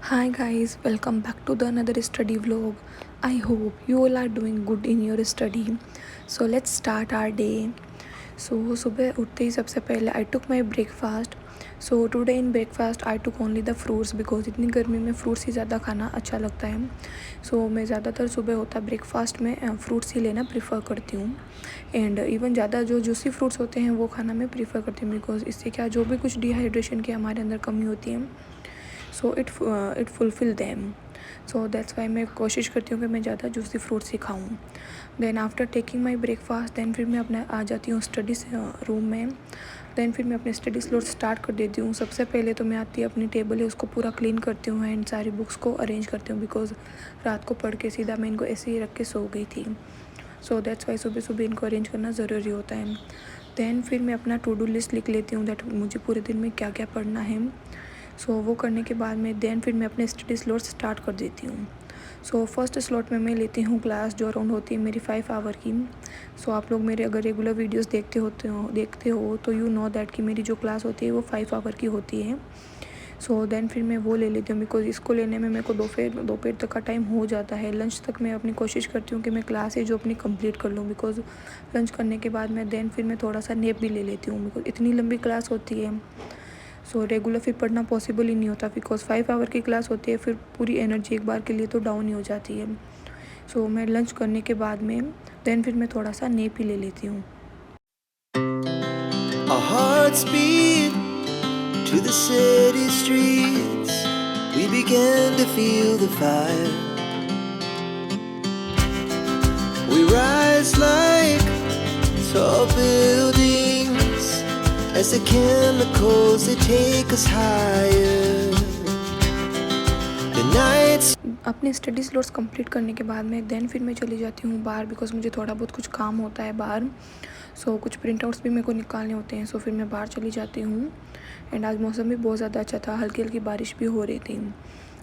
Hi guys, welcome back to the another study vlog. I hope you all are doing good in your study. So let's start our day. So सुबह उठते ही सबसे पहले I took my breakfast. So today in breakfast I took only the fruits because इतनी गर्मी में fruits ही ज़्यादा खाना अच्छा लगता है. So मैं ज़्यादातर सुबह होता ब्रेकफास्ट में फ्रूट्स ही लेना प्रेफर करती हूँ. एंड इवन ज़्यादा जो जूसी फ्रूट्स होते हैं वो खाना मैं प्रेफर करती हूँ बिकॉज इससे क्या जो भी कुछ डिहाइड्रेशन की हमारे अंदर कमी होती है so it fulfil them. So that's why मैं कोशिश करती हूँ कि मैं ज़्यादा जूसी फ्रूट्स ही खाऊँ. Then after taking my breakfast then फिर मैं अपना आ जाती हूँ स्टडी रूम में. देन फिर मैं अपने स्टडी स्लोट स्टार्ट कर देती हूँ. सबसे पहले तो मैं आती है अपनी टेबल है उसको पूरा क्लीन करती हूँ एंड सारी बुक्स को अरेंज करती हूँ बिकॉज रात को पढ़ के सीधा मैं इनको ऐसे ही रख के सो गई थी. सो दैट्स वाई सुबह सुबह इनको अरेंज करना ज़रूरी होता है. देन फिर मैं अपना टू डू लिस्ट लिख लेती हूँ दैट मुझे पूरे दिन में क्या क्या पढ़ना है. सो वो करने के बाद में देन फिर मैं अपने स्टडी स्लॉट स्टार्ट कर देती हूँ. सो फर्स्ट स्लॉट में मैं लेती हूँ क्लास जो अराउंड होती है मेरी 5 आवर की. सो आप लोग मेरे अगर रेगुलर वीडियोस देखते हो तो यू नो दैट कि मेरी जो क्लास होती है वो 5 आवर की होती है. सो देन फिर मैं वो ले लेती हूँ बिकॉज इसको लेने में मेरे को दोपहर तक का टाइम हो जाता है. लंच तक मैं अपनी कोशिश करती हूँ कि मैं क्लास है जो अपनी कंप्लीट कर लूँ बिकॉज लंच करने के बाद में देन फिर मैं थोड़ा सा नेप भी ले लेती हूँ बिकॉज इतनी लंबी क्लास होती है. सो रेगुलर फिर पढ़ना पॉसिबल ही नहीं होता बिकॉज 5 आवर की क्लास होती है फिर पूरी एनर्जी एक बार के लिए तो डाउन ही हो जाती है. सो मैं लंच करने के बाद में देन फिर मैं थोड़ा सा नेप ही ले लेती हूँ. Our hearts beat to the city streets. We began to feel the fire. We rise like tall buildings as the chemicals they take us higher. The nights अपने स्टडी स्लॉट्स कंप्लीट करने के बाद में then फिर मैं चली जाती हूँ बाहर बिकॉज मुझे थोड़ा बहुत कुछ काम होता है बाहर. सो कुछ प्रिंट आउट्स भी मेरे को निकालने होते हैं. सो फिर मैं बाहर चली जाती हूँ. एंड आज मौसम भी बहुत ज़्यादा अच्छा था, हल्की हल्की बारिश भी हो रही थी.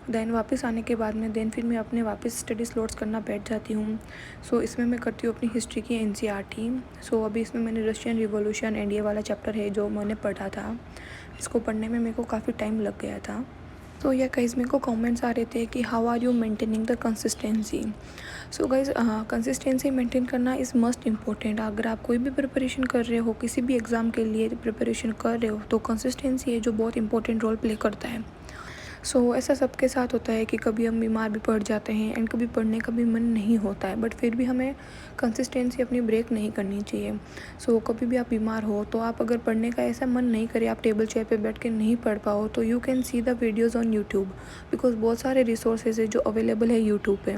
देन वापस आने के बाद में देन फिर मैं अपने वापस स्टडी स्लॉट्स करना बैठ जाती हूँ. सो इसमें मैं करती हूँ अपनी हिस्ट्री की NCERT. सो अभी इसमें मैंने रशियन रिवॉल्यूशन एंड ये वाला चैप्टर है जो मैंने पढ़ा था. इसको पढ़ने में मेरे को काफ़ी टाइम लग गया था. तो या गाइज़ मेरे को कमेंट्स आ रहे थे कि how are you maintaining the consistency. So guys consistency maintain करना इज़ मस्ट इम्पोर्टेंट. अगर आप कोई भी प्रिपरेशन कर रहे हो, किसी भी एग्ज़ाम के लिए प्रिपरेशन कर रहे हो तो कंसिस्टेंसी है जो बहुत इंपॉर्टेंट रोल प्ले करता है. सो ऐसा सबके साथ होता है कि कभी हम बीमार भी पड़ जाते हैं एंड कभी पढ़ने का भी मन नहीं होता है बट फिर भी हमें कंसिस्टेंसी अपनी ब्रेक नहीं करनी चाहिए. सो कभी भी आप बीमार हो तो आप अगर पढ़ने का ऐसा मन नहीं करे, आप टेबल चेयर पे बैठ के नहीं पढ़ पाओ तो you can see the videos on YouTube because बहुत सारे रिसोर्सेज है जो अवेलेबल है यूट्यूब पे.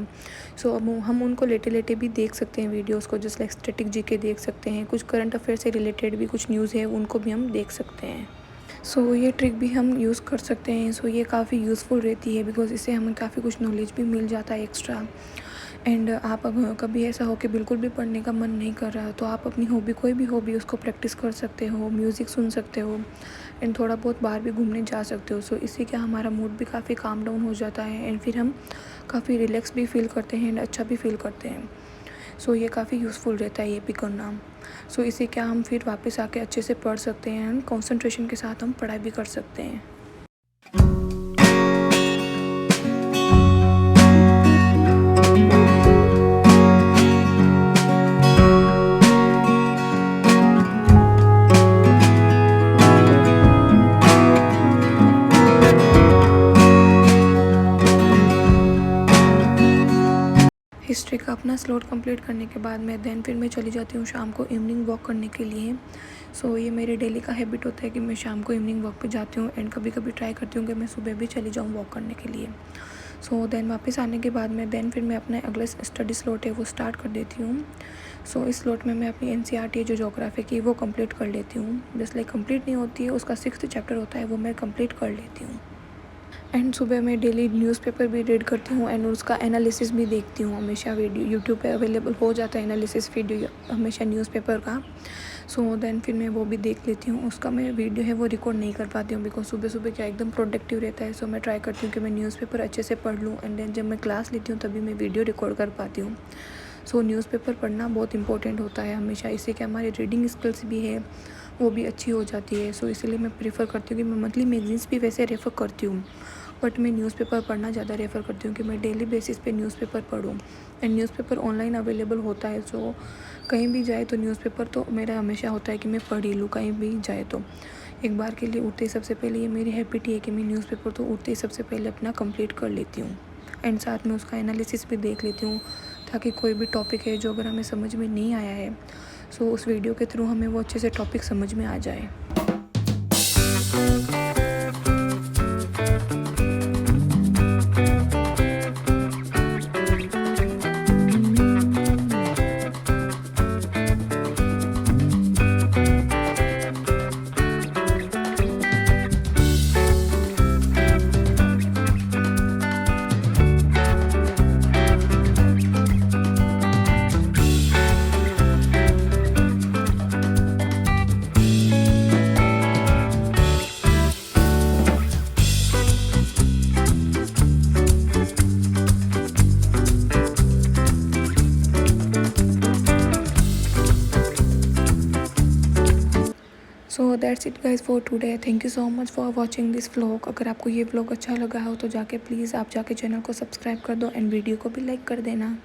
सो अब हम उनको लेटे लेटे भी देख सकते हैं वीडियोज़ को. जस्ट लाइक स्टैटिक जीके देख सकते हैं, कुछ करंट अफेयर से रिलेटेड भी कुछ न्यूज़ है उनको भी हम देख सकते हैं. सो ये ट्रिक भी हम यूज़ कर सकते हैं. सो ये काफ़ी यूज़फुल रहती है बिकॉज़ इससे हमें काफ़ी कुछ नॉलेज भी मिल जाता है एक्स्ट्रा. एंड आप अगर कभी ऐसा हो कि बिल्कुल भी पढ़ने का मन नहीं कर रहा तो आप अपनी हॉबी कोई भी हॉबी उसको प्रैक्टिस कर सकते हो, म्यूज़िक सुन सकते हो एंड थोड़ा बहुत बाहर भी घूमने जा सकते हो. सो इससे क्या हमारा मूड भी काफ़ी काम डाउन हो जाता है एंड फिर हम काफ़ी रिलैक्स भी फील करते हैं एंड अच्छा भी फील करते हैं. सो ये काफ़ी यूज़फुल रहता है ये भी करना. सो इसे क्या हम फिर वापस आके अच्छे से पढ़ सकते हैं एंड कंसंट्रेशन के साथ हम पढ़ाई भी कर सकते हैं. हिस्ट्री का अपना स्लॉट कंप्लीट करने के बाद में देन फिर मैं चली जाती हूँ शाम को इवनिंग वॉक करने के लिए. सो ये मेरे डेली का हैबिट होता है कि मैं शाम को इवनिंग वॉक पे जाती हूँ एंड कभी कभी ट्राई करती हूँ कि मैं सुबह भी चली जाऊँ वॉक करने के लिए. सो देन वापस आने के बाद में देन फिर मैं अपना अगला स्टडी स्लॉट है वो स्टार्ट कर देती हूँ. सो इस स्लॉट में मैं अपनी NCERT जो जोग्राफी की वो कंप्लीट कर लेती हूँ. जस्ट लाइक कंप्लीट नहीं होती है, उसका 6th चैप्टर होता है वो मैं कंप्लीट कर लेती हूँ. एंड सुबह मैं डेली न्यूज़पेपर भी रीड करती हूँ एंड उसका एनालिसिस भी देखती हूँ. हमेशा वीडियो यूट्यूब पे अवेलेबल हो जाता है एनालिसिस वीडियो हमेशा न्यूज़पेपर का. सो देन फिर मैं वो भी देख लेती हूँ. उसका मैं वीडियो है वो रिकॉर्ड नहीं कर पाती हूँ बिकॉज सुबह सुबह क्या एकदम प्रोडक्टिव रहता है. सो मैं ट्राई करती हूँ कि मैं न्यूज़पेपर अच्छे से पढ़ लूँ एंड देन जब मैं क्लास लेती हूँ तभी मैं वीडियो रिकॉर्ड कर पाती हूँ. सो न्यूज़पेपर पढ़ना बहुत इंपॉर्टेंट होता है हमेशा. इससे क्या हमारी रीडिंग स्किल्स भी है वो भी अच्छी हो जाती है. सो इसीलिए मैं प्रेफर करती हूँ कि मैं मंथली मैगजीन्स भी वैसे रेफ़र करती हूँ. बट मैं न्यूज़पेपर पढ़ना ज़्यादा रेफ़र करती हूँ कि मैं डेली बेसिस पे न्यूज़पेपर पढूँ। एंड न्यूज़पेपर ऑनलाइन अवेलेबल होता है, सो कहीं भी जाए तो न्यूज़पेपर तो मेरा हमेशा होता है कि मैं पढ़ ही लूँ कहीं भी जाए तो। एक बार के लिए उठते ही सबसे पहले ये मेरी हैबिट ही है कि मैं न्यूज़पेपर तो उठते ही सबसे पहले अपना कंप्लीट कर लेती हूँ एंड साथ में उसका एनालिसिस भी देख लेती हूँ, ताकि कोई भी टॉपिक है जो अगर हमें समझ में नहीं आया है, सो उस वीडियो के थ्रू हमें वो अच्छे से टॉपिक समझ में आ जाए। So that's it guys for today. Thank you so much for watching this vlog. अगर आपको ये व्लॉग अच्छा लगा हो तो जाके प्लीज़ आप जाके चैनल को सब्सक्राइब कर दो एंड वीडियो को भी लाइक कर देना।